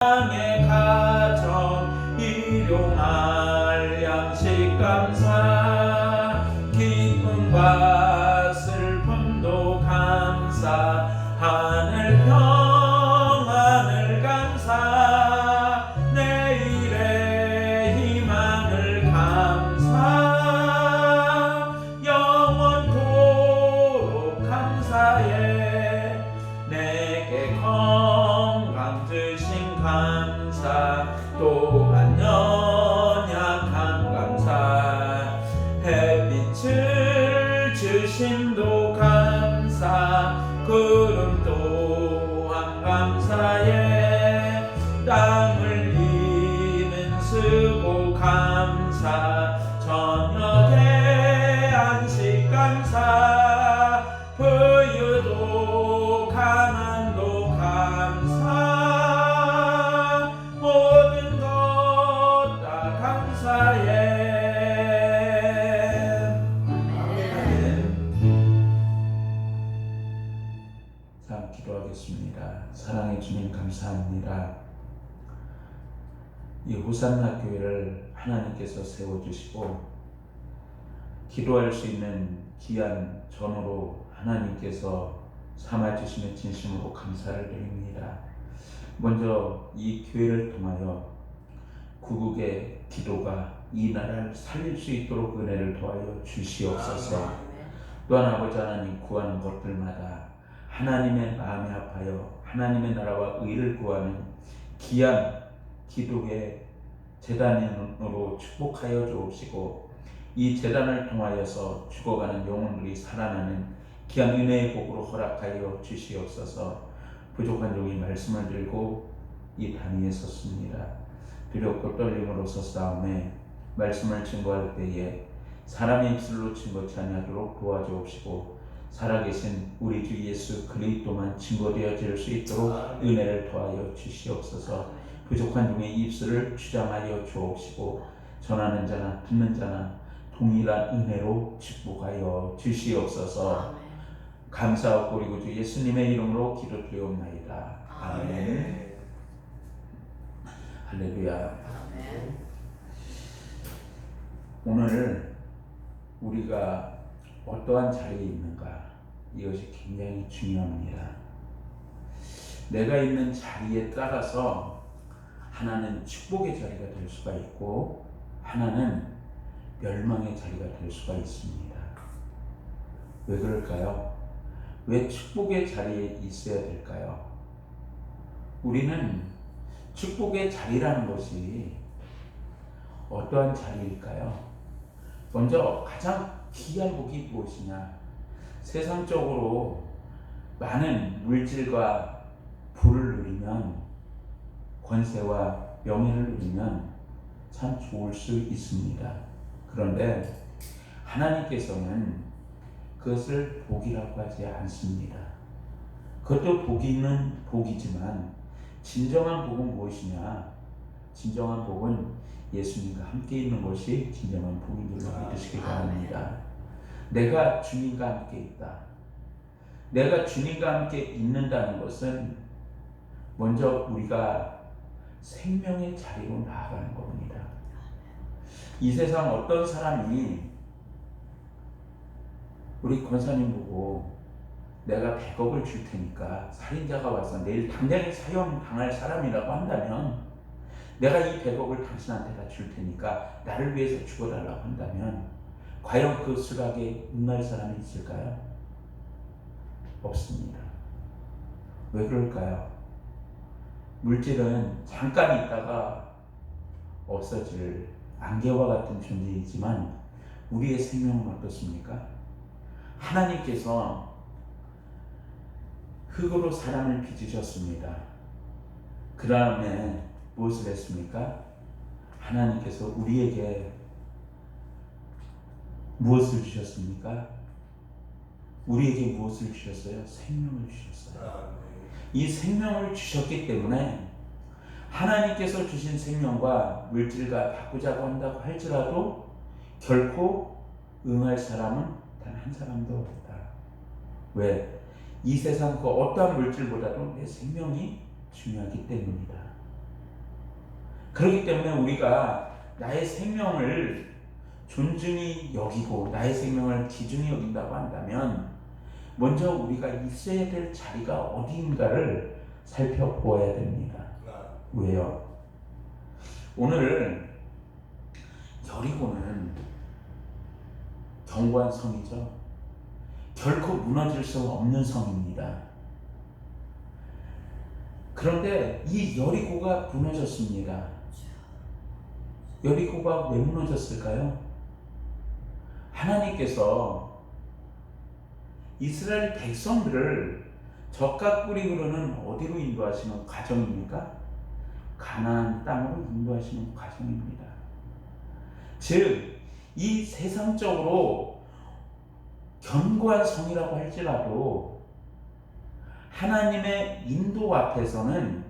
땅의 가정 일용할 양식 감사, 기쁨과 슬픔도 감사, 하늘 평안을 감사, 내일의 희망을 감사, 영원토록 감사해. 내게 건강 주신 감사, 또한 연약한 감사, 햇빛을 주심도 감사, 구름 또한 감사해. 땅을 이는 수고 감사, 저녁에 안식 감사, 부유도 가난도 감사, 모든 것 다 감사해. 아멘. 자, 기도하겠습니다. 사랑해 주님 감사합니다. 이 호산나 교회를 하나님께서 세워주시고 기도할 수 있는 귀한 전으로 하나님께서 삼아주시는 진심으로 감사를 드립니다. 먼저 이 교회를 통하여 구국의 기도가 이 나라를 살릴 수 있도록 은혜를 더하여 주시옵소서. 또한 아버지 하나님, 구하는 것들마다 하나님의 마음에 합하여 하나님의 나라와 의를 구하는 귀한 기도의 제단으로 축복하여 주옵시고, 이 제단을 통하여서 죽어가는 영혼들이 살아나는 귀한 은혜의 복으로 허락하여 주시옵소서. 부족한 종이 말씀을 들고 이 단위에 섰습니다. 두렵고 떨림으로 섰사오매 말씀을 증거할 때에 사람의 입술로 증거치 아니하도록 도와주옵시고, 살아계신 우리 주 예수 그리스도만 증거되어질 수 있도록 은혜를 더하여 주시옵소서. 부족한 종의 입술을 주장하여 주옵시고, 전하는 자나 듣는 자나 동일한 은혜로 축복하여 주시옵소서. 감사하고 우리 구주 예수님의 이름으로 기도드리옵나이다. 아멘. 할렐루야. 오늘 우리가 어떠한 자리에 있는가, 이것이 굉장히 중요합니다. 내가 있는 자리에 따라서 하나는 축복의 자리가 될 수가 있고 하나는 멸망의 자리가 될 수가 있습니다. 왜 그럴까요? 왜 축복의 자리에 있어야 될까요? 우리는 축복의 자리라는 것이 어떠한 자리일까요? 먼저 가장 귀한 복이 무엇이냐? 세상적으로 많은 물질과 부를 누리면, 권세와 명예를 누리면 참 좋을 수 있습니다. 그런데 하나님께서는 그것을 복이라고 하지 않습니다. 그것도 복이 있는 복이지만 진정한 복은 무엇이냐? 진정한 복은 예수님과 함께 있는 것이 진정한 복인 줄로 믿으시기 바랍니다. 내가 주님과 함께 있다. 내가 주님과 함께 있는다는 것은 먼저 우리가 생명의 자리로 나아가는 겁니다. 이 세상 어떤 사람이 우리 권사님 보고 내가 100억을 줄 테니까 살인자가 와서 내일 당장에 사형 당할 사람이라고 한다면, 내가 이 100억을 당신한테 다 줄 테니까 나를 위해서 죽어달라고 한다면 과연 그 수락에 응할 사람이 있을까요? 없습니다. 왜 그럴까요? 물질은 잠깐 있다가 없어질 안개와 같은 존재이지만 우리의 생명은 어떻습니까? 하나님께서 흙으로 사람을 빚으셨습니다. 그 다음에 무엇을 했습니까? 하나님께서 우리에게 무엇을 주셨습니까? 우리에게 무엇을 주셨어요? 생명을 주셨어요. 이 생명을 주셨기 때문에 하나님께서 주신 생명과 물질과 바꾸자고 한다고 할지라도 결코 응할 사람은 단 한 사람도 없다. 왜? 이 세상 그 어떠한 물질보다도 내 생명이 중요하기 때문이다. 그렇기 때문에 우리가 나의 생명을 존중히 여기고 나의 생명을 귀중히 여긴다고 한다면 먼저 우리가 있어야 될 자리가 어디인가를 살펴보아야 됩니다. 왜요? 오늘 여리고는 견고한 성이죠. 결코 무너질 수 없는 성입니다. 그런데 이 여리고가 무너졌습니다. 여리고가 왜 무너졌을까요? 하나님께서 이스라엘 백성들을 적과 꿀이 흐르는 어디로 인도하시는 과정입니까? 가나안 땅으로 인도하시는 과정입니다. 즉, 이 세상적으로 견고한 성이라고 할지라도 하나님의 인도 앞에서는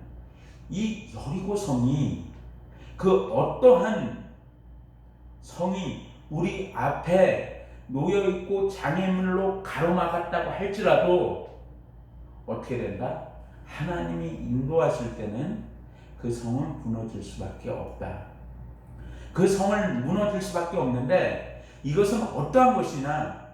이 여리고 성이 그 어떠한 성이 우리 앞에 놓여있고 장애물로 가로막았다고 할지라도 어떻게 된다? 하나님이 인도하실 때는 그 성은 무너질 수밖에 없다. 그 성을 무너질 수밖에 없는데 이것은 어떠한 것이냐?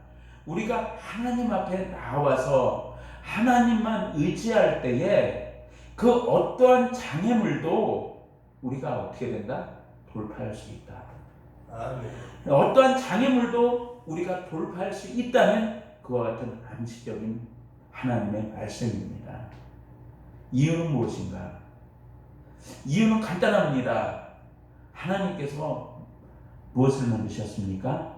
우리가 하나님 앞에 나와서 하나님만 의지할 때에 그 어떠한 장애물도 우리가 어떻게 된다? 돌파할 수 있다. 아멘. 어떠한 장애물도 우리가 돌파할 수 있다는 그와 같은 암시적인 하나님의 말씀입니다. 이유는 무엇인가? 이유는 간단합니다. 하나님께서 무엇을 만드셨습니까?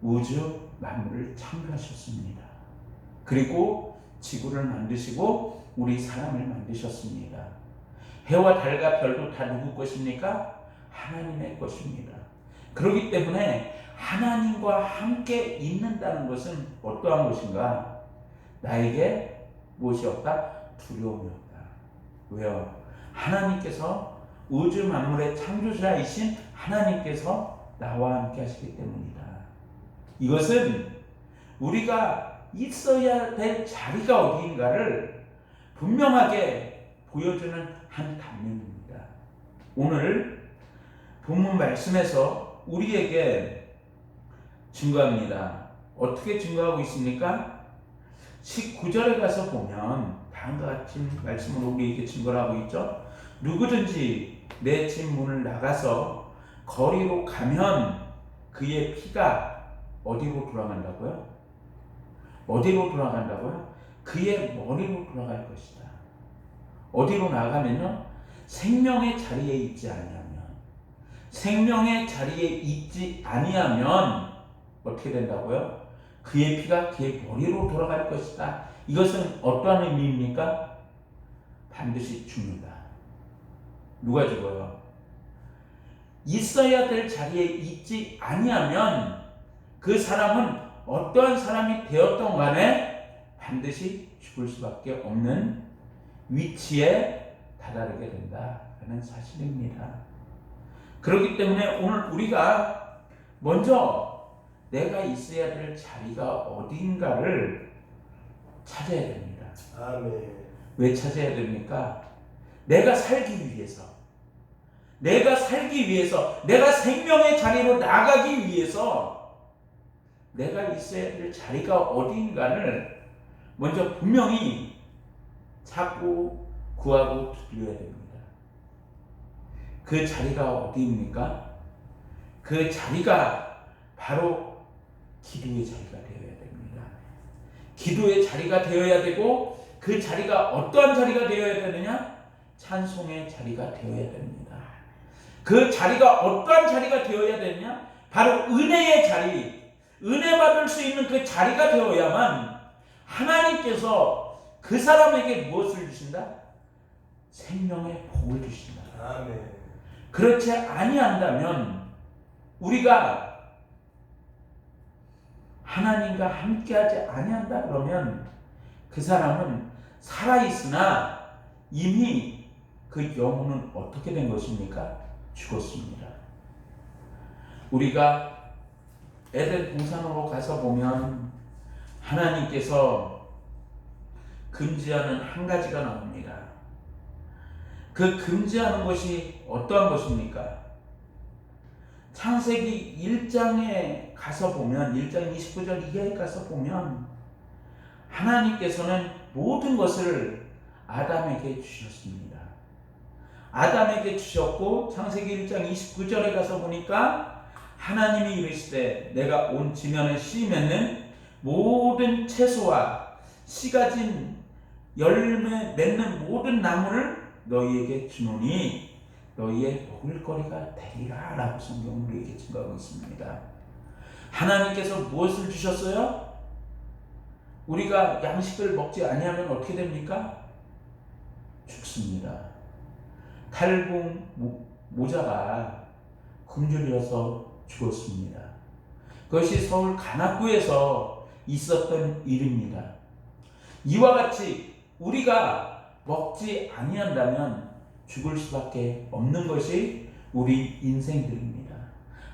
우주 만물을 창조하셨습니다. 그리고 지구를 만드시고 우리 사람을 만드셨습니다. 해와 달과 별도 다 누구 것입니까? 하나님의 것입니다. 그렇기 때문에 하나님과 함께 있는다는 것은 어떠한 것인가? 나에게 무엇이 없다? 두려움이 없다. 왜요? 하나님께서 우주 만물의 창조자이신 하나님께서 나와 함께 하시기 때문이다. 이것은 우리가 있어야 될 자리가 어디인가를 분명하게 보여주는 한 단면입니다. 오늘 본문 말씀에서 우리에게 증거합니다. 어떻게 증거하고 있습니까? 19절에 가서 보면 다음과 같은 말씀으로 우리에게 증거를 하고 있죠. 누구든지 내 집 문을 나가서 거리로 가면 그의 피가 어디로 돌아간다고요? 어디로 돌아간다고요? 그의 머리로 돌아갈 것이다. 어디로 나가면요? 생명의 자리에 있지 아니하면, 생명의 자리에 있지 아니하면 어떻게 된다고요? 그의 피가 그의 머리로 돌아갈 것이다. 이것은 어떠한 의미입니까? 반드시 죽는다. 누가 죽어요? 있어야 될 자리에 있지 아니하면 그 사람은 어떠한 사람이 되었던 간에 반드시 죽을 수밖에 없는 위치에 다다르게 된다는 사실입니다. 그렇기 때문에 오늘 우리가 먼저 내가 있어야 될 자리가 어딘가를 찾아야 됩니다. 아멘. 왜 찾아야 됩니까? 내가 살기 위해서, 내가 생명의 자리로 나가기 위해서 내가 있어야 될 자리가 어디인가를 먼저 분명히 찾고 구하고 두드려야 됩니다. 그 자리가 어디입니까? 그 자리가 바로 기도의 자리가 되어야 됩니다. 기도의 자리가 되어야 되고 그 자리가 어떠한 자리가 되어야 되느냐? 찬송의 자리가 되어야 됩니다. 그 자리가 어떠한 자리가 되어야 되느냐? 바로 은혜의 자리, 은혜 받을 수 있는 그 자리가 되어야만 하나님께서 그 사람에게 무엇을 주신다? 생명의 복을 주신다. 아멘. 그렇지 아니한다면 우리가 하나님과 함께하지 아니한다 그러면 그 사람은 살아있으나 이미 그 영혼은 어떻게 된 것입니까? 죽었습니다. 우리가 에덴 동산으로 가서 보면 하나님께서 금지하는 한 가지가 나옵니다. 그 금지하는 것이 어떠한 것입니까? 창세기 1장에 가서 보면 1장 29절 이하에 가서 보면 하나님께서는 모든 것을 아담에게 주셨습니다. 아담에게 주셨고 창세기 1장 29절에 가서 보니까 하나님이 이르시되 내가 온 지면에 씨 맺는 모든 채소와 씨 가진 열매 맺는 모든 나무를 너희에게 주노니 너희의 먹을 거리가 되리라 라고 성경은 우리에게 증거하고 있습니다. 하나님께서 무엇을 주셨어요? 우리가 양식을 먹지 아니하면 어떻게 됩니까? 죽습니다. 탈북 모자가 굶주려서 죽었습니다. 그것이 서울 관악구에서 있었던 일입니다. 이와 같이 우리가 먹지 아니한다면 죽을 수밖에 없는 것이 우리 인생들입니다.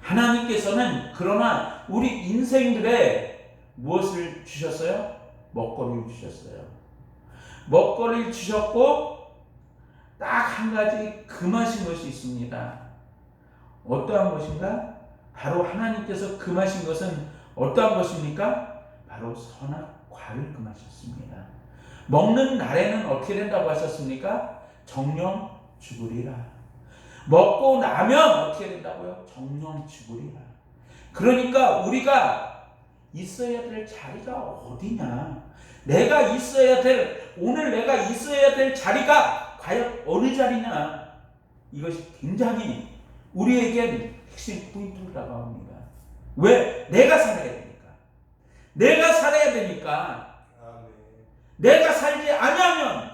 하나님께서는 그러나 우리 인생들에 무엇을 주셨어요? 먹거리를 주셨어요. 먹거리를 주셨고 딱 한 가지 금하신 것이 있습니다. 어떠한 것인가? 바로 하나님께서 금하신 것은 어떠한 것입니까? 바로 선악과를 금하셨습니다. 먹는 날에는 어떻게 된다고 하셨습니까? 정령 죽으리라. 먹고 나면 어떻게 된다고요? 정령 죽으리라. 그러니까 우리가 있어야 될 자리가 어디냐? 내가 있어야 될, 오늘 내가 있어야 될 자리가 과연 어느 자리냐? 이것이 굉장히 우리에겐 핵심 포인트로 다가옵니다. 왜? 내가 살아야 되니까. 내가 살아야 되니까. 내가 살지 않으면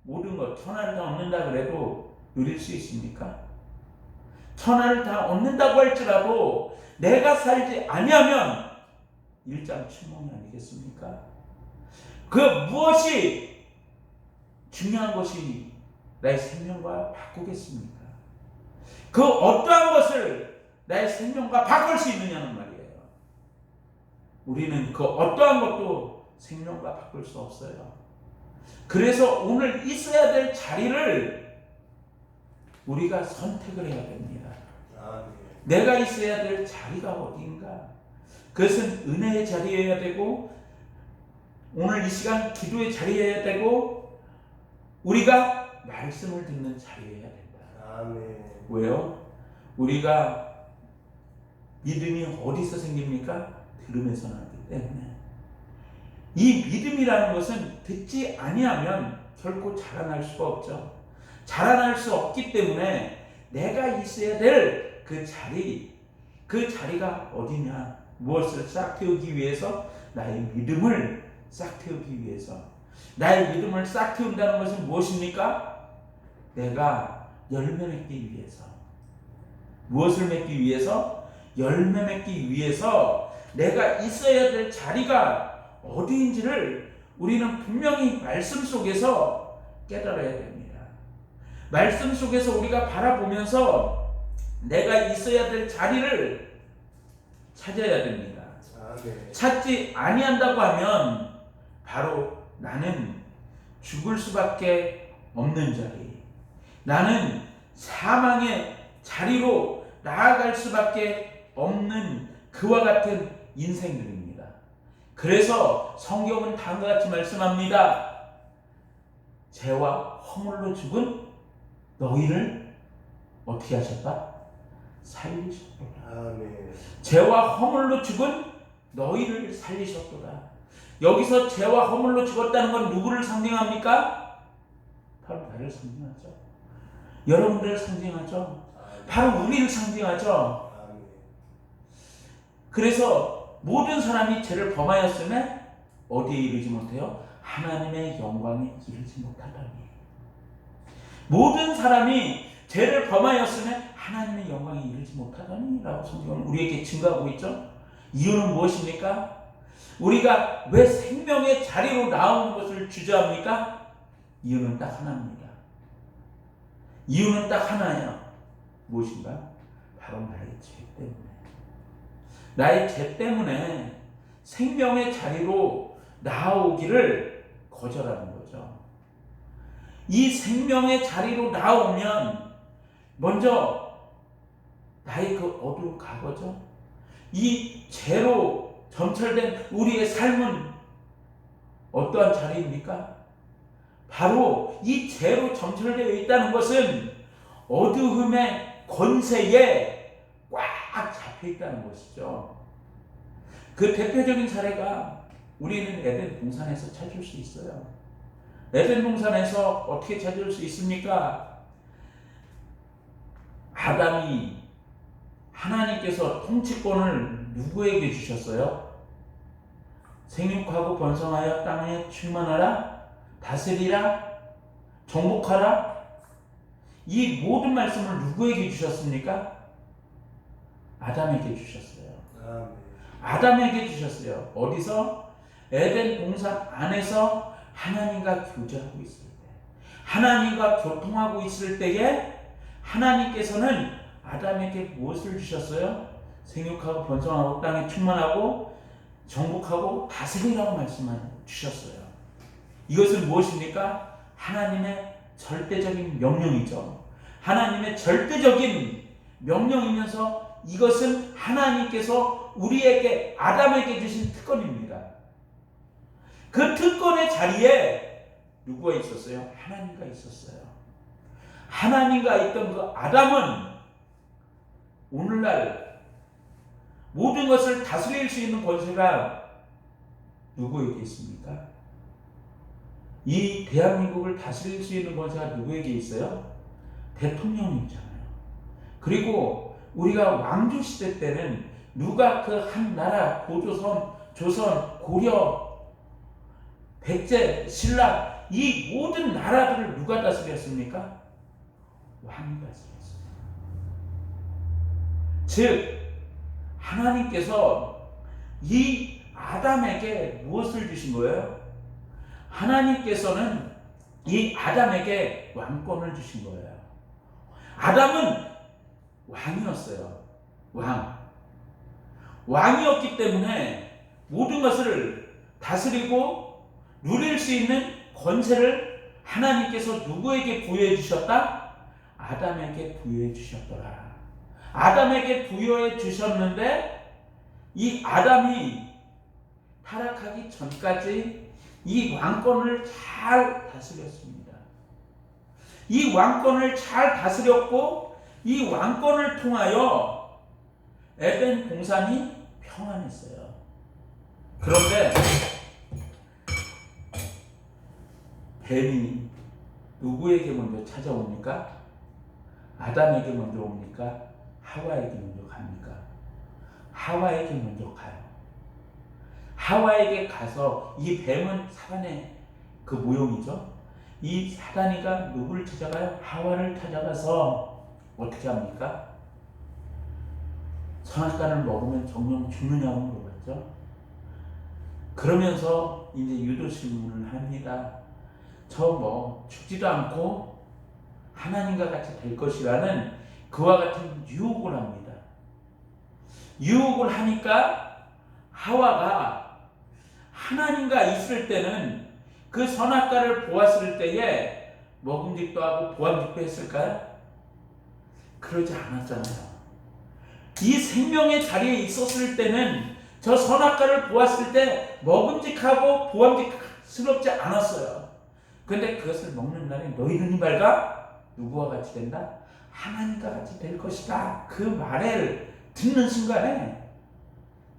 모든 것, 천하를 다 얻는다 그래도 누릴 수 있습니까? 천하를 다 얻는다고 할지라도 내가 살지 아니하면 일장춘몽이 아니겠습니까? 그 무엇이 중요한 것이 나의 생명과 바꾸겠습니까? 그 어떠한 것을 나의 생명과 바꿀 수 있느냐는 말이에요. 우리는 그 어떠한 것도 생명과 바꿀 수 없어요. 그래서 오늘 있어야 될 자리를 우리가 선택을 해야 됩니다. 내가 있어야 될 자리가 어디인가? 그것은 은혜의 자리여야 되고 오늘 이 시간 기도의 자리여야 되고 우리가 말씀을 듣는 자리여야 된다. 왜요? 우리가 믿음이 어디서 생깁니까? 들음에서 나기 때문에. 이 믿음이라는 것은 듣지 아니하면 결코 자라날 수가 없죠. 자라날 수 없기 때문에 내가 있어야 될 그 자리, 그 자리가 어디냐? 무엇을 싹 틔우기 위해서? 나의 믿음을 싹 태우기 위해서. 나의 믿음을 싹 태운다는 것은 무엇입니까? 내가 열매 맺기 위해서. 무엇을 맺기 위해서? 열매 맺기 위해서 내가 있어야 될 자리가 어디인지를 우리는 분명히 말씀 속에서 깨달아야 됩니다. 말씀 속에서 우리가 바라보면서 내가 있어야 될 자리를 찾아야 됩니다. 찾지 아니한다고 하면 바로 나는 죽을 수밖에 없는 자리, 나는 사망의 자리로 나아갈 수밖에 없는 그와 같은 인생들입니다. 그래서 성경은 다음과 같이 말씀합니다. 죄와 허물로 죽은 너희를 어떻게 하셨다? 살리셨도다. 죄와 허물로 죽은 너희를 살리셨도다. 여기서 죄와 허물로 죽었다는 건 누구를 상징합니까? 바로 나를 상징하죠. 여러분들을 상징하죠. 바로 우리를 상징하죠. 그래서 모든 사람이 죄를 범하였음에 어디에 이르지 못해요? 하나님의 영광에 이르지 못하다니. 모든 사람이 죄를 범하였음에 하나님의 영광에 이르지 못하다니 라고 성경은 우리에게 증거하고 있죠. 이유는 무엇입니까? 우리가 왜 생명의 자리로 나오는 것을 주저합니까? 이유는 딱 하나입니다. 이유는 딱 하나예요. 무엇인가? 바로 나의 죄 때문에. 나의 죄 때문에 생명의 자리로 나오기를 거절하는 거죠. 이 생명의 자리로 나오면 먼저 나의 그 어두운 과거죠. 이 죄로 점철된 우리의 삶은 어떠한 자리입니까? 바로 이 죄로 점철되어 있다는 것은 어두움의 권세에 꽉 잡혀 있다는 것이죠. 그 대표적인 사례가 우리는 에덴 동산에서 찾을 수 있어요. 에덴 동산에서 어떻게 찾을 수 있습니까? 아담이 하나님께서 통치권을 누구에게 주셨어요? 생육하고 번성하여 땅에 충만하라, 다스리라, 정복하라. 이 모든 말씀을 누구에게 주셨습니까? 아담에게 주셨어요. 아담에게 주셨어요. 어디서? 에덴 동산 안에서 하나님과 교제하고 있을 때, 하나님과 교통하고 있을 때에 하나님께서는 아담에게 무엇을 주셨어요? 생육하고 번성하고 땅에 충만하고 정복하고 다스리라고 말씀을 주셨어요. 이것은 무엇입니까? 하나님의 절대적인 명령이죠. 하나님의 절대적인 명령이면서 이것은 하나님께서 우리에게 아담에게 주신 특권입니다. 그 특권의 자리에 누구가 있었어요? 하나님과 있었어요. 하나님과 있던 그 아담은 오늘날 모든 것을 다스릴 수 있는 권세가 누구에게 있습니까? 이 대한민국을 다스릴 수 있는 권세가 누구에게 있어요? 대통령이잖아요. 그리고 우리가 왕조 시대 때는 누가 그 한 나라, 고조선, 조선, 고려, 백제, 신라 이 모든 나라들을 누가 다스렸습니까? 왕이 다스렸어요. 즉 하나님께서 이 아담에게 무엇을 주신 거예요? 하나님께서는 이 아담에게 왕권을 주신 거예요. 아담은 왕이었어요. 왕이었기 때문에 모든 것을 다스리고 누릴 수 있는 권세를 하나님께서 누구에게 부여해 주셨다? 아담에게 부여해 주셨더라. 아담에게 부여해 주셨는데 이 아담이 타락하기 전까지 이 왕권을 잘 다스렸습니다. 이 왕권을 잘 다스렸고 이 왕권을 통하여 에덴 동산이 평안했어요. 그런데 뱀이 누구에게 먼저 찾아옵니까? 아담에게 먼저 옵니까? 하와에게 먼저 갑니까? 하와에게 먼저 가요. 하와에게 가서 이 뱀은 사단의 그 모형이죠. 이 사단이가 누구를 찾아가요? 하와를 찾아가서 어떻게 합니까? 선악과를 먹으면 정령 죽느냐고 물어봤죠. 그러면서 이제 유도신문을 합니다. 저 죽지도 않고 하나님과 같이 될 것이라는 그와 같은 유혹을 합니다. 유혹을 하니까 하와가 하나님과 있을 때는 그 선악과를 보았을 때에 먹음직도 하고 보암직도 했을까요? 그러지 않았잖아요. 이 생명의 자리에 있었을 때는 저 선악과를 보았을 때 먹음직하고 보암직스럽지 않았어요. 그런데 그것을 먹는 날에 너희 눈이 밝아 누구와 같이 된다? 하나님과 같이 될 것이다. 그 말을 듣는 순간에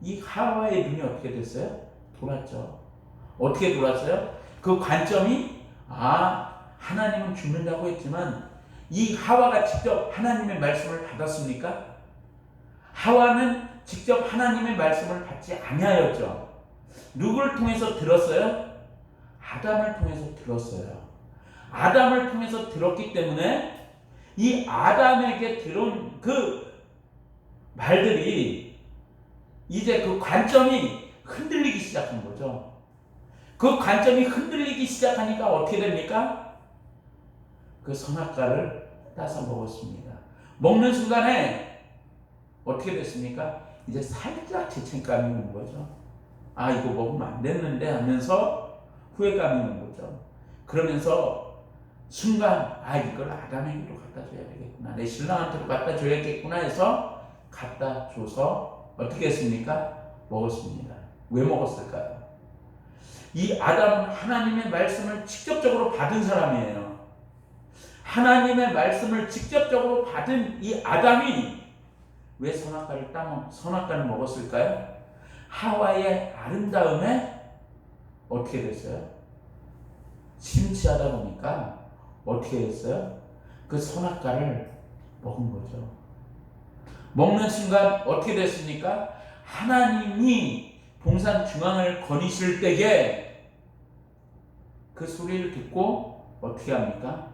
이 하와의 눈이 어떻게 됐어요? 돌았죠. 어떻게 돌았어요? 그 관점이 하나님은 죽는다고 했지만 이 하와가 직접 하나님의 말씀을 받았습니까? 하와는 직접 하나님의 말씀을 받지 아니하였죠. 누구를 통해서 들었어요? 아담을 통해서 들었어요. 아담을 통해서 들었기 때문에 이 아담에게 들은 그 말들이 이제 그 관점이 흔들리기 시작한 거죠. 그 관점이 흔들리기 시작하니까 어떻게 됩니까? 그 선악과를 따서 먹었습니다. 먹는 순간에 어떻게 됐습니까? 이제 살짝 죄책감이 오는 거죠. 이거 먹으면 안 됐는데 하면서 후회감이 오는 거죠. 그러면서 순간 이걸 아담에게로 갖다 줘야 되겠구나, 내 신랑한테로 갖다 줘야겠구나 해서 갖다 줘서 어떻게 했습니까? 먹었습니다. 왜 먹었을까요? 이 아담은 하나님의 말씀을 직접적으로 받은 사람이에요. 하나님의 말씀을 직접적으로 받은 이 아담이 왜 선악과를 먹었을까요? 하와의 아름다움에 어떻게 됐어요? 심취하다 보니까 어떻게 됐어요? 그 선악과를 먹은 거죠. 먹는 순간 어떻게 됐습니까? 하나님이 동산 중앙을 거니실 때에 그 소리를 듣고 어떻게 합니까?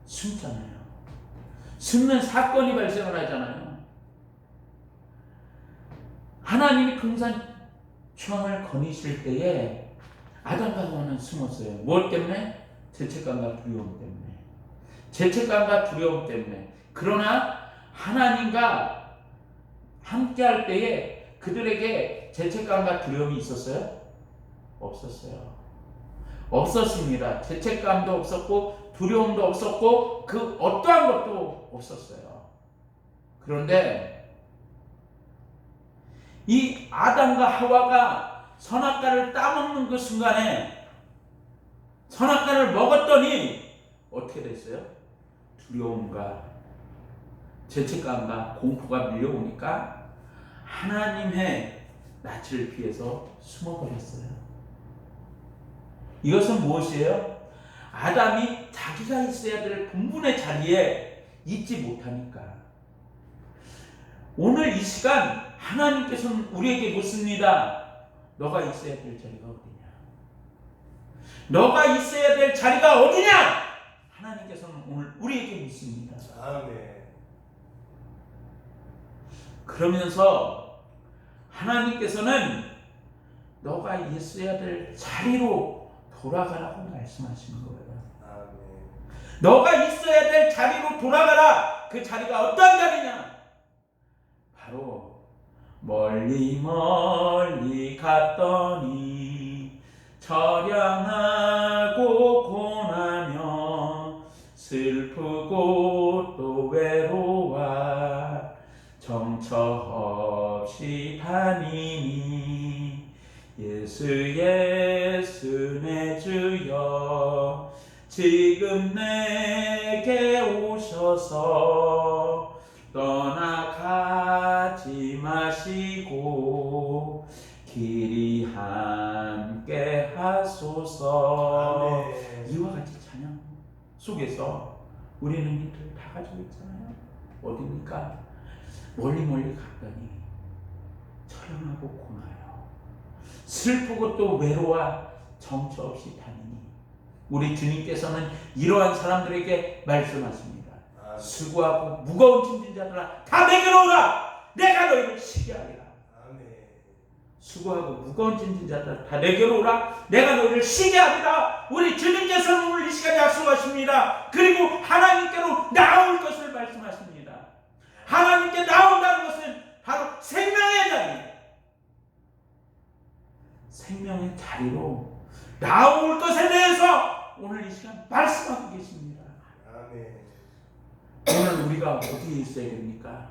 숨잖아요. 숨는 사건이 발생을 하잖아요. 하나님이 동산 중앙을 거니실 때에 아담과 하와는 숨었어요. 무엇 때문에? 죄책감과 두려움 때문에. 죄책감과 두려움 때문에. 그러나 하나님과 함께할 때에 그들에게 죄책감과 두려움이 있었어요? 없었어요. 없었습니다. 죄책감도 없었고 두려움도 없었고 그 어떠한 것도 없었어요. 그런데 이 아담과 하와가 선악과를 따먹는 그 순간에 선악과를 먹었더니 어떻게 됐어요? 두려움과 죄책감과 공포가 밀려오니까 하나님의 낯을 피해서 숨어버렸어요. 이것은 무엇이에요? 아담이 자기가 있어야 될 본분의 자리에 있지 못하니까. 오늘 이 시간 하나님께서는 우리에게 묻습니다. 너가 있어야 될 자리가 어디냐? 너가 있어야 될 자리가 어디냐? 하나님께서는 오늘 우리에게 묻습니다. 아멘. 그러면서 하나님께서는 너가 있어야 될 자리로 돌아가라고 말씀하시는 거예요. 아멘. 너가 있어야 될 자리로 돌아가라. 그 자리가 어떤 자리냐? 바로 멀리 멀리 갔더니 처량하고 고나며 슬프고 또 외로워 정처 없이 다니니 예수 예수 내 주여 지금 내게 오셔서 떠나가지 마시고 길이 함께 하소서. 아멘. 이와 같이 찬양 속에서 우리는 이들 다 가지고 있잖아요. 어디입니까? 멀리 멀리 갔더니 처량하고 고나요 슬프고 또 외로워 정처 없이 다니니. 우리 주님께서는 이러한 사람들에게 말씀하십니다. 수고하고 무거운 짐진 자들아 다 내게로 오라. 내가 너희를 쉬게 하리라. 아멘. 수고하고 무거운 짐진 자들아 다 내게로 오라. 내가 너희를 쉬게 하리라. 우리 주님께서는 오늘 이 시간 약속하십니다. 그리고 하나님께로 나올 것을 말씀하십니다. 하나님께 나온다는 것은 바로 생명의 자리, 생명의 자리로 나올 것에 대해서 오늘 이 시간 말씀하고 계십니다. 아멘. 오늘 우리가 어디에 있어야 됩니까?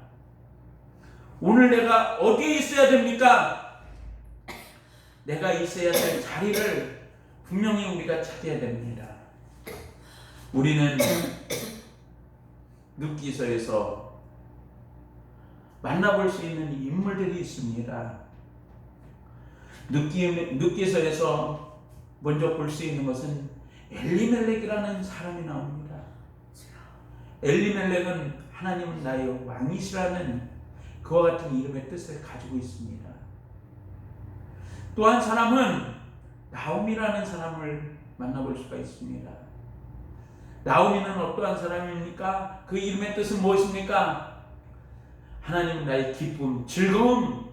오늘 내가 어디에 있어야 됩니까? 내가 있어야 될 자리를 분명히 우리가 찾아야 됩니다. 우리는 룻기서에서 만나볼 수 있는 인물들이 있습니다. 룻기서에서 먼저 볼 수 있는 것은 엘리멜렉이라는 사람이 나옵니다. 엘리멜렉은 하나님은 나의 왕이시라는 그와 같은 이름의 뜻을 가지고 있습니다. 또 한 사람은 나오미라는 사람을 만나볼 수가 있습니다. 나오미는 어떠한 사람입니까? 그 이름의 뜻은 무엇입니까? 하나님은 나의 기쁨, 즐거움.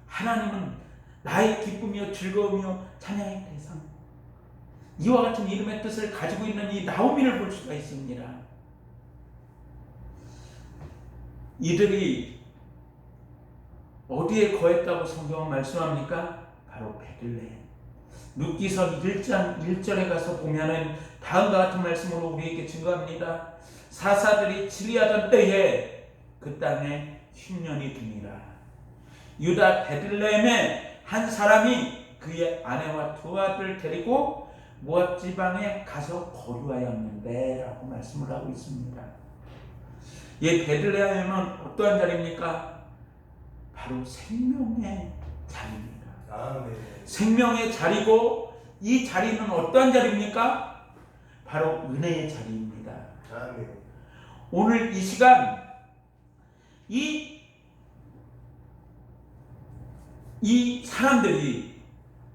하나님은 나의 기쁨이요 즐거움이요 찬양의 대상. 이와 같은 이름의 뜻을 가지고 있는 이 나오미를 볼 수가 있습니다. 이들이 어디에 거했다고 성경은 말씀합니까? 바로 베들레헴. 룻기서 1장 1절에 가서 보면은 다음과 같은 말씀으로 우리에게 증거합니다. 사사들이 치리하던 때에 그 땅에 흉년이 드니라. 유다 베들레헴의 한 사람이 그의 아내와 두 아들을 데리고 모압 지방에 가서 거류하였는데 라고 말씀을 하고 있습니다. 이 베들레헴은 어떠한 자리입니까? 바로 생명의 자리입니다. 생명의 자리고, 이 자리는 어떠한 자리입니까? 바로 은혜의 자리입니다. 오늘 이 시간 이 사람들이,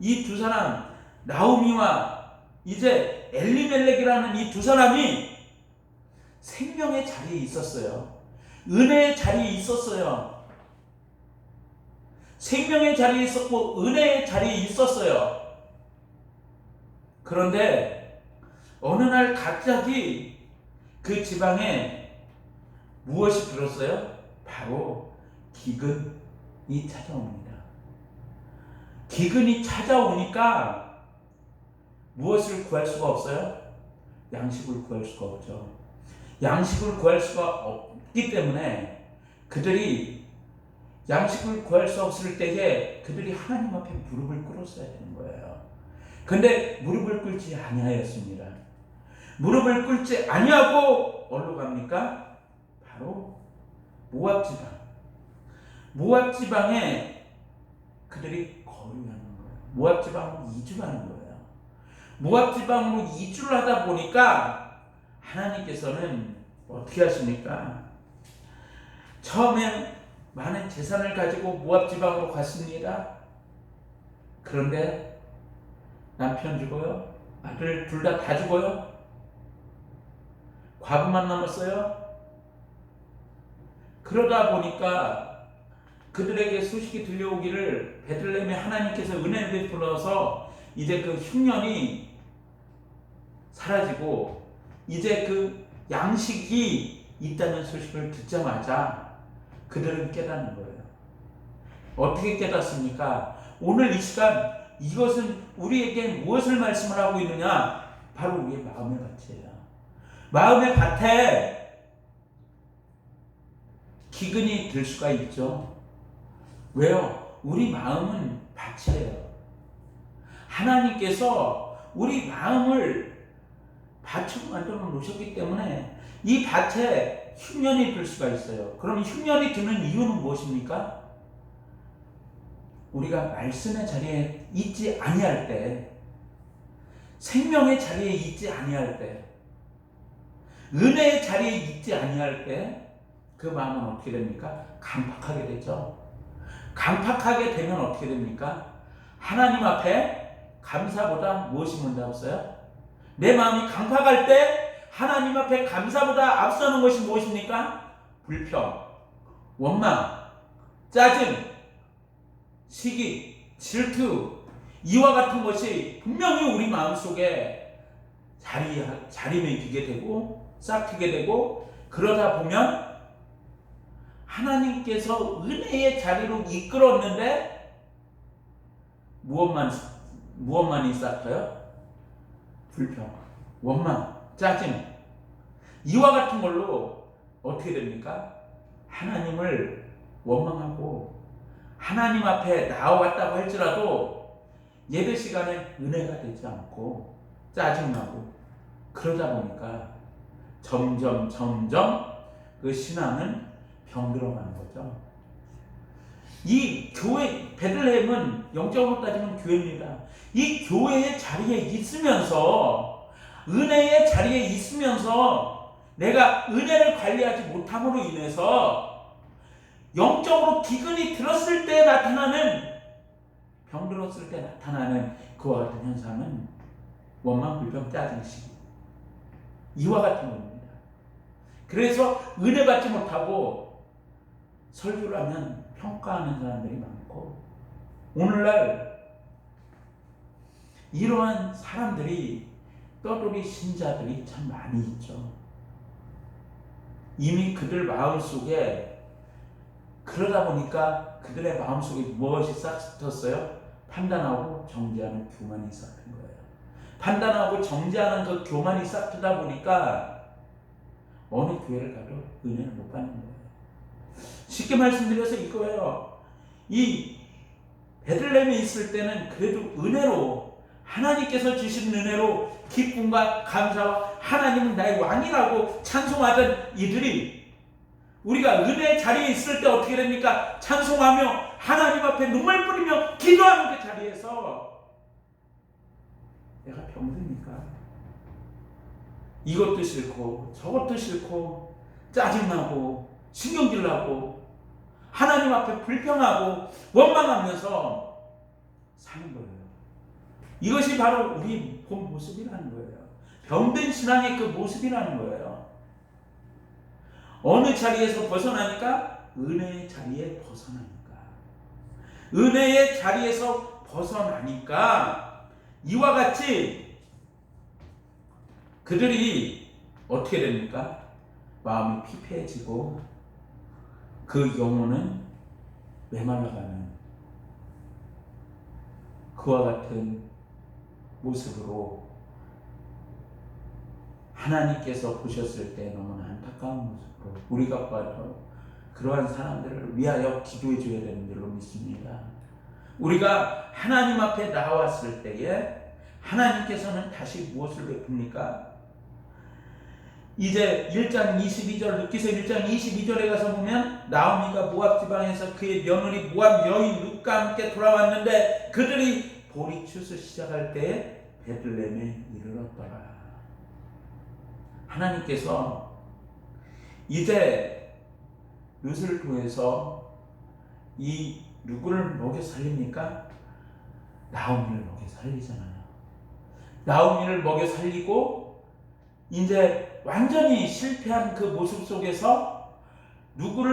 이 두 사람, 나오미와 이제 엘리멜렉이라는 이 두 사람이 생명의 자리에 있었어요. 은혜의 자리에 있었어요. 생명의 자리에 있었고 은혜의 자리에 있었어요. 그런데 어느 날 갑자기 그 지방에 무엇이 들었어요? 바로 기근이 찾아옵니다. 기근이 찾아오니까 무엇을 구할 수가 없어요? 양식을 구할 수가 없죠. 양식을 구할 수가 없기 때문에 그들이 양식을 구할 수 없을 때에 그들이 하나님 앞에 무릎을 꿇었어야 되는 거예요. 근데 무릎을 꿇지 아니하였습니다. 무릎을 꿇지 아니하고 어디로 갑니까? 바로 모압 지방. 모압 지방에 그들이 거류하는 거예요. 모압 지방으로 이주를 하는 거예요. 모압 지방으로 이주를 하다 보니까 하나님께서는 어떻게 하십니까? 처음엔 많은 재산을 가지고 모압 지방으로 갔습니다. 그런데 남편 죽어요. 아들 둘 다 죽어요. 과부만 남았어요. 그러다 보니까 그들에게 소식이 들려오기를 베들레헴에 하나님께서 은혜를 베풀어서 이제 그 흉년이 사라지고 이제 그 양식이 있다는 소식을 듣자마자 그들은 깨닫는 거예요. 어떻게 깨닫습니까? 오늘 이 시간 이것은 우리에게 무엇을 말씀을 하고 있느냐? 바로 우리의 마음의 밭이에요. 마음의 밭에 기근이 들 수가 있죠. 왜요? 우리 마음은 밭이에요. 하나님께서 우리 마음을 밭으로 만들어 놓으셨기 때문에 이 밭에 흉년이 들 수가 있어요. 그럼 흉년이 드는 이유는 무엇입니까? 우리가 말씀의 자리에 있지 아니할 때, 생명의 자리에 있지 아니할 때, 은혜의 자리에 있지 아니할 때 그 마음은 어떻게 됩니까? 강팍하게 되죠. 강팍하게 되면 어떻게 됩니까? 하나님 앞에 감사보다 무엇이 먼저 앞서요? 내 마음이 강팍할 때 하나님 앞에 감사보다 앞서는 것이 무엇입니까? 불평, 원망, 짜증, 시기, 질투, 이와 같은 것이 분명히 우리 마음속에 자리매기게 되고 싹트게 되고, 그러다 보면 하나님께서 은혜의 자리로 이끌었는데 무엇만이 싹터요? 불평, 원망, 짜증, 이와 같은 걸로 어떻게 됩니까? 하나님을 원망하고 하나님 앞에 나와왔다고 할지라도 예배 시간에 은혜가 되지 않고 짜증나고, 그러다 보니까 점점 그 신앙은 병들어가는 거죠. 이 교회, 베들레헴은 영적으로 따지면 교회입니다. 이 교회의 자리에 있으면서, 은혜의 자리에 있으면서 내가 은혜를 관리하지 못함으로 인해서 영적으로 기근이 들었을 때 나타나는, 병들었을 때 나타나는 그와 같은 현상은 원망, 불평, 짜증, 시기, 이와 같은 겁니다. 그래서 은혜 받지 못하고 설교를 하면 평가하는 사람들이 많고, 오늘날 이러한 사람들이, 떠돌이 신자들이 참 많이 있죠. 이미 그들 마음속에, 그러다 보니까 그들의 마음속에 무엇이 싹 텄어요? 판단하고 정죄하는 교만이 싹튼 거예요. 판단하고 정죄하는 그 교만이 싹트다 보니까 어느 교회를 가도 은혜를 못 받는 거예요. 쉽게 말씀드려서 이거예요. 이 베들레헴에 있을 때는 그래도 은혜로, 하나님께서 주신 은혜로 기쁨과 감사와 하나님은 나의 왕이라고 찬송하던 이들이, 우리가 은혜의 자리에 있을 때 어떻게 됩니까? 찬송하며 하나님 앞에 눈물 뿌리며 기도하는 그 자리에서 내가 병듭니까? 이것도 싫고 저것도 싫고 짜증나고 신경질 나고 하나님 앞에 불평하고 원망하면서 사는 거예요. 이것이 바로 우리 본 모습이라는 거예요. 병든 신앙의 그 모습이라는 거예요. 어느 자리에서 벗어나니까? 은혜의 자리에 벗어나니까. 은혜의 자리에서 벗어나니까 이와 같이 그들이 어떻게 됩니까? 마음이 피폐해지고 그 영혼은 메말라가는 그와 같은 모습으로 하나님께서 보셨을 때 너무나 안타까운 모습으로 우리가 봐도 그러한 사람들을 위하여 기도해 줘야 되는 줄로 믿습니다. 우리가 하나님 앞에 나왔을 때에 하나님께서는 다시 무엇을 베풉니까? 이제 1장 22절, 룻기서 1장 22절에 가서 보면 나오미가 모압 지방에서 그의 며느리 모압 여인 룻과 함께 돌아왔는데 그들이 보리추수 시작할 때에 베들레헴에 이르렀더라. 하나님께서 이제 룻을 통해서 이 누구를 먹여 살립니까? 나오미를 먹여 살리잖아요. 나오미를 먹여 살리고 이제 완전히 실패한 그 모습 속에서 룻은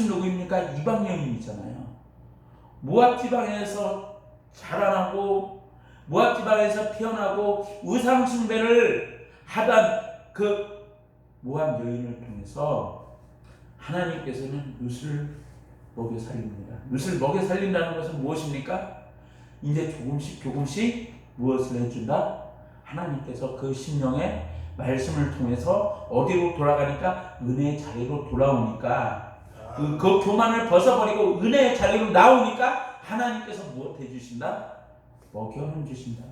누구입니까? 이방 여인이잖아요. 모압 지방에서 자라나고 모압 지방에서 태어나고 우상 숭배를 하던 그 모압 여인을 통해서 하나님께서는 룻을 먹여 살립니다. 룻을 먹여 살린다는 것은 무엇입니까? 이제 조금씩 무엇을 해준다? 하나님께서 그 심령의 말씀을 통해서 어디로 돌아가니까? 은혜의 자리로 돌아오니까 그 교만을 벗어버리고 은혜의 자리로 나오니까 하나님께서 무엇 해주신다? 먹여는 주신다.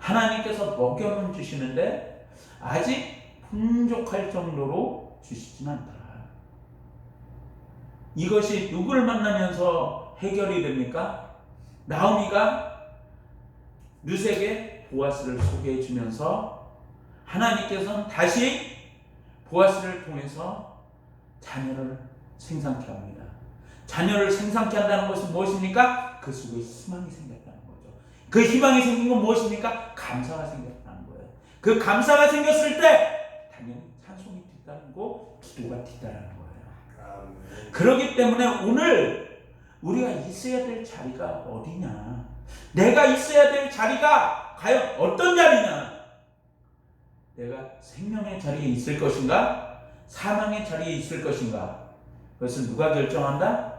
하나님께서 먹여는 주시는데 아직 풍족할 정도로 주시진 않더라. 이것이 누구를 만나면서 해결이 됩니까? 나오미가 룻에게 보아스를 소개해 주면서 하나님께서는 다시 보아스를 통해서 자녀를 생산케 합니다. 자녀를 생산케 한다는 것은 무엇입니까? 그 속에 희망이 생겼다는 거죠. 그 희망이 생긴 건 무엇입니까? 감사가 생겼다는 거예요. 그 감사가 생겼을 때 당연히 찬송이 뒤따르고 기도가 뒤따르는 거예요. 그렇기 때문에 오늘 우리가 있어야 될 자리가 어디냐? 내가 있어야 될 자리가 과연 어떤 자리냐? 내가 생명의 자리에 있을 것인가? 사망의 자리에 있을 것인가? 그것을 누가 결정한다?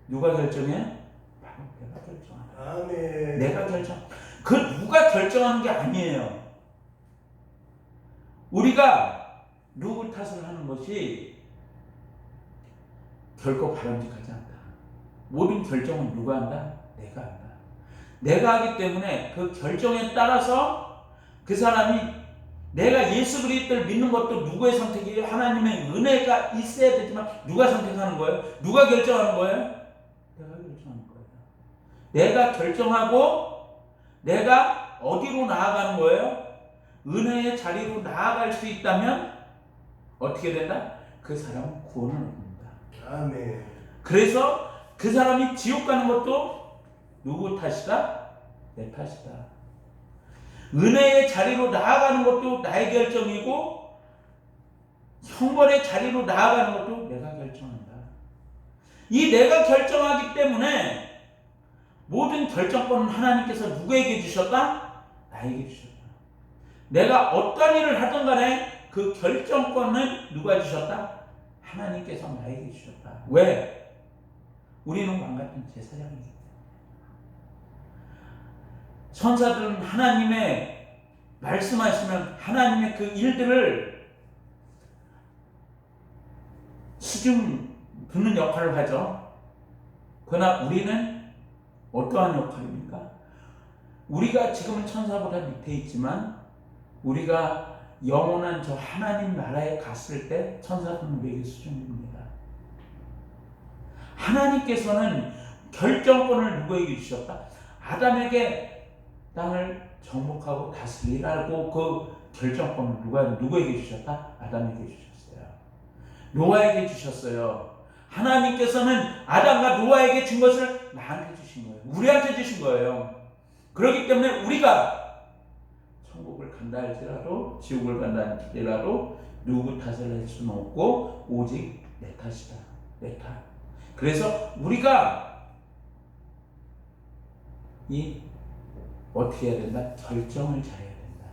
누가 결정해? 바로 내가 결정한다. 아멘. 내가 결정. 그 누가 결정하는 게 아니에요. 우리가 누구 탓을 하는 것이 결코 바람직하지 않다. 모든 결정은 누가 한다? 내가 한다. 내가 하기 때문에 그 결정에 따라서 그 사람이 내가 예수 그리스도를 믿는 것도 누구의 선택이에요? 하나님의 은혜가 있어야 되지만 누가 선택하는 거예요? 누가 결정하는 거예요? 내가 결정하는 거예요. 내가 결정하고 내가 어디로 나아가는 거예요? 은혜의 자리로 나아갈 수 있다면 어떻게 된다? 그 사람은 구원을 얻는다. 아멘. 그래서 그 사람이 지옥 가는 것도 누구 탓이다? 내 탓이다. 은혜의 자리로 나아가는 것도 나의 결정이고 형벌의 자리로 나아가는 것도 내가 결정한다. 이 내가 결정하기 때문에 모든 결정권은 하나님께서 누구에게 주셨다? 나에게 주셨다. 내가 어떤 일을 하든 간에 그 결정권은 누가 주셨다? 하나님께서 나에게 주셨다. 왜? 우리는 왕같은 제사장이기 때문에. 천사들은 하나님의 말씀하시면 하나님의 그 일들을 수중 두는 역할을 하죠. 그러나 우리는 어떠한 역할입니까? 우리가 지금은 천사보다 밑에 있지만 우리가 영원한 저 하나님 나라에 갔을 때 천사들은 우리에게 수중입니다. 하나님께서는 결정권을 누구에게 주셨다? 아담에게 땅을 정복하고 다스리라고 그 결정권을 누구에게 주셨다? 아담에게 주셨어요. 노아에게 주셨어요. 하나님께서는 아담과 노아에게 준 것을 나한테 주신 거예요. 우리한테 주신 거예요. 그렇기 때문에 우리가 천국을 간다 할지라도 지옥을 간다 할지라도 누구 탓을 할 수는 없고 오직 내 탓이다. 내 탓. 그래서 우리가 어떻게 해야 된다? 결정을 잘해야 된다.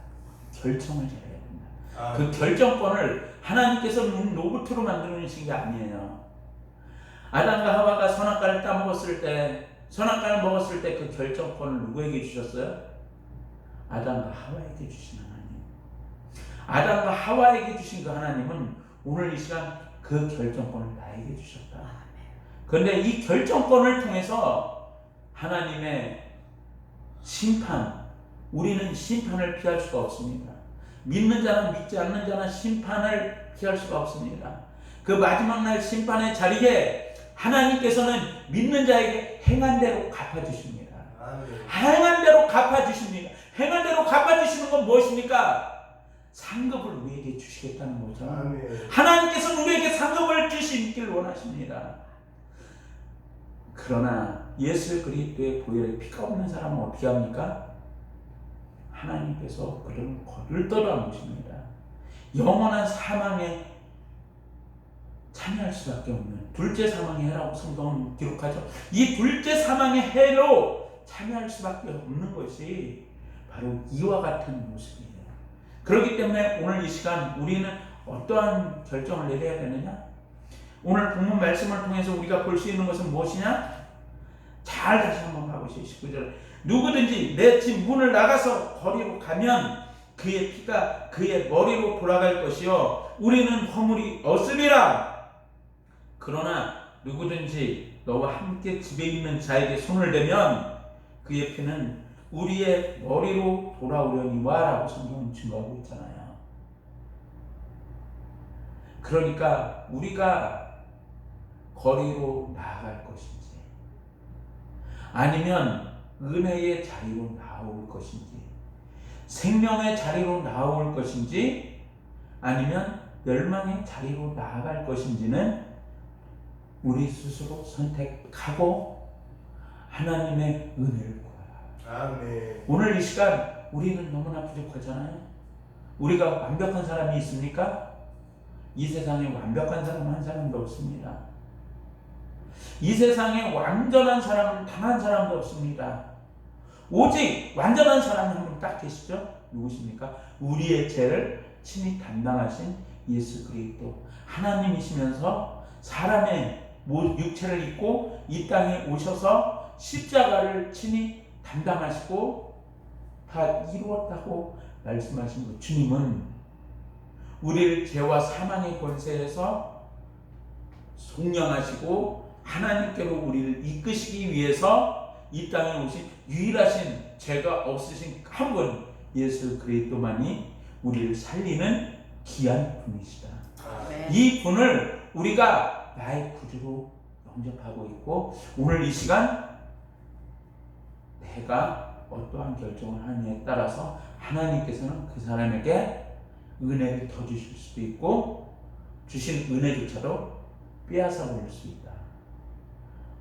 결정을 잘해야 된다. 그 결정권을 하나님께서 로봇으로 만들어 놓으신 게 아니에요. 아담과 하와가 선악과를 따먹었을 때, 선악과를 먹었을 때 그 결정권을 누구에게 주셨어요? 아담과 하와에게 주신 하나님. 아담과 하와에게 주신 그 하나님은 오늘 이 시간 그 결정권을 나에게 주셨다. 그런데 이 결정권을 통해서 하나님의 심판, 우리는 심판을 피할 수가 없습니다. 믿는 자는 믿지 않는 자는 심판을 피할 수가 없습니다. 그 마지막 날 심판의 자리에 하나님께서는 믿는 자에게 행한 대로 갚아주십니다. 행한 대로 갚아주십니다. 행한 대로 갚아주시는 건 무엇입니까? 상급을 우리에게 주시겠다는 거죠. 하나님께서는 우리에게 상급을 주시길 원하십니다. 그러나 예수 그리스도의 보혈에 피가 없는 사람은 어떻게 합니까? 하나님께서 그를 거를 떠나보십니다. 영원한 사망에 참여할 수밖에 없는 둘째 사망의 해라고 성경은 기록하죠. 이 둘째 사망의 해로 참여할 수밖에 없는 것이 바로 이와 같은 모습이에요. 그렇기 때문에 오늘 이 시간 우리는 어떠한 결정을 내려야 되느냐? 오늘 본문 말씀을 통해서 우리가 볼 수 있는 것은 무엇이냐? 잘 다시 한번 봐보시죠. 19절. 누구든지 내 집 문을 나가서 거리로 가면 그의 피가 그의 머리로 돌아갈 것이요 우리는 허물이 없으리라. 그러나 누구든지 너와 함께 집에 있는 자에게 손을 대면 그의 피는 우리의 머리로 돌아오려니와 라고 성경은 증거하고 있잖아요. 그러니까 우리가 거리로 나아갈 것인지 아니면 은혜의 자리로 나올 것인지 생명의 자리로 나올 것인지 아니면 멸망의 자리로 나아갈 것인지는 우리 스스로 선택하고 하나님의 은혜를 구하라. 아멘. 오늘 이 시간 우리는 너무나 부족하잖아요. 우리가 완벽한 사람이 있습니까? 이 세상에 완벽한 사람은 한 사람도 없습니다. 이 세상에 완전한 사람은 단 한 사람도 없습니다. 오직 완전한 사람이 한 분 딱 계시죠? 누구십니까? 우리의 죄를 친히 담당하신 예수 그리스도 하나님이시면서 사람의 육체를 입고 이 땅에 오셔서 십자가를 친히 담당하시고 다 이루었다고 말씀하신 것. 주님은 우리를 죄와 사망의 권세에서 속량하시고 하나님께로 우리를 이끄시기 위해서 이 땅에 오신 유일하신 죄가 없으신 한 분 예수 그리스도만이 우리를 살리는 귀한 분이시다. 네. 이 분을 우리가 나의 구주로 영접하고 있고 오늘 이 시간 내가 어떠한 결정을 하느냐에 따라서 하나님께서는 그 사람에게 은혜를 더 주실 수도 있고 주신 은혜조차도 빼앗아 버릴 수 있다.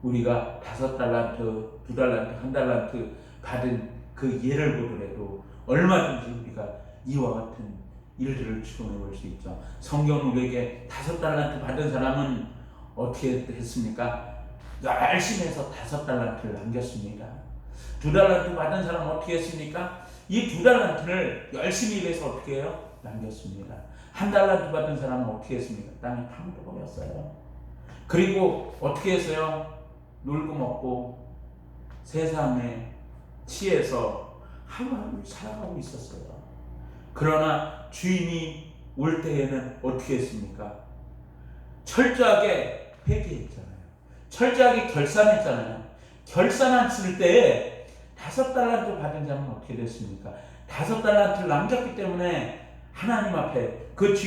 우리가 5달란트, 2달란트, 1달란트 받은 그 예를 보더라도 얼마든지 우리가 이와 같은 일들을 추론해 볼 수 있죠. 성경 우리에게 5달란트 받은 사람은 어떻게 했습니까? 열심히 해서 5달란트를 남겼습니다. 2달란트 받은 사람은 어떻게 했습니까? 이 2달란트를 열심히 일해서 어떻게 해요? 남겼습니다. 1달란트 받은 사람은 어떻게 했습니까? 땅에 파묻어 버렸어요. 그리고 어떻게 했어요? 놀고 먹고 세상에 취해서 하루하루 살아가고 있었어요. 그러나 주인이 올 때에는 어떻게 했습니까? 철저하게 회개했잖아요. 철저하게 결산했잖아요. 결산했을 때에 5달란트 받은 자는 어떻게 됐습니까? 5달란트를 남겼기 때문에 하나님 앞에 그